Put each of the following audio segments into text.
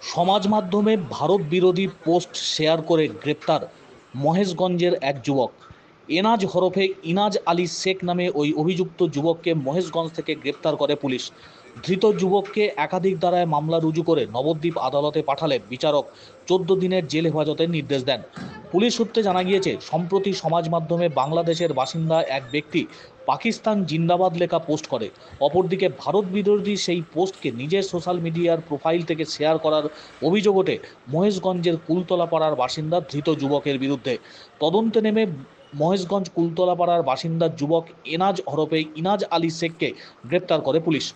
সমাজ মাধ্যমে ভারত বিরোধী পোস্ট শেয়ার করে গ্রেপ্তার মহেশগঞ্জের এক যুবক। এনাজ হরফে ইনাজ আলী শেখ নামে ওই অভিযুক্ত যুবককে মহেশগঞ্জ থেকে গ্রেপ্তার করে পুলিশ। ধৃত যুবককে একাধিক ধারায় মামলা রুজু করে নবদ্বীপ আদালতে পাঠালে বিচারক 14 দিনের জেল হেফাজতের নির্দেশ দেন। পুলিশ সূত্রে জানা গিয়েছে, সম্প্রতি সমাজ মাধ্যমে বাংলাদেশের বাসিন্দা এক ব্যক্তি পাকিস্তান জিন্দাবাদ লেখা পোস্ট করে। অপরদিকে ভারত বিরোধী সেই পোস্টকে নিজের সোশ্যাল মিডিয়ার প্রোফাইল থেকে শেয়ার করার অভিযোগ ওঠে মহেশগঞ্জের কুলতলাপাড়ার বাসিন্দা ধৃত যুবকের বিরুদ্ধে। তদন্তে নেমে মহেশগঞ্জ কুলতলাপাড়ার বাসিন্দা যুবক এনাজ হরফে ইনাজ আলী শেখকে গ্রেপ্তার করে পুলিশ।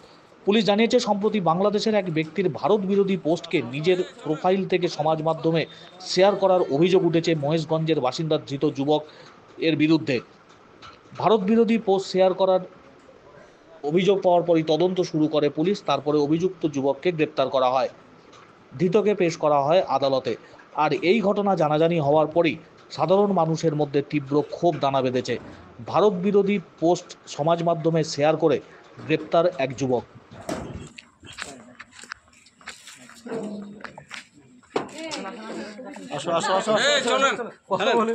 পুলিশ জানিয়েছে, সম্প্রতি বাংলাদেশের এক ব্যক্তির ভারত বিরোধী পোস্টকে নিজের প্রোফাইল থেকে সমাজ মাধ্যমে শেয়ার করার অভিযোগ উঠেছে মহেশগঞ্জের বাসিন্দা ধৃত যুবক এর বিরুদ্ধে। ভারত বিরোধী পোস্ট শেয়ার করার অভিযোগ পাওয়ার পরই তদন্ত শুরু করে পুলিশ। তারপরে অভিযুক্ত যুবককে গ্রেপ্তার করা হয়, ধৃতকে পেশ করা হয় আদালতে। আর এই ঘটনা জানাজানি হওয়ার পরই সাধারণ মানুষের মধ্যে তীব্র ক্ষোভ দানা বেঁধেছে। ভারত বিরোধী পোস্ট সমাজ মাধ্যমে শেয়ার করে গ্রেপ্তার এক যুবক। আসো আসো আসো চলেন কথা বলি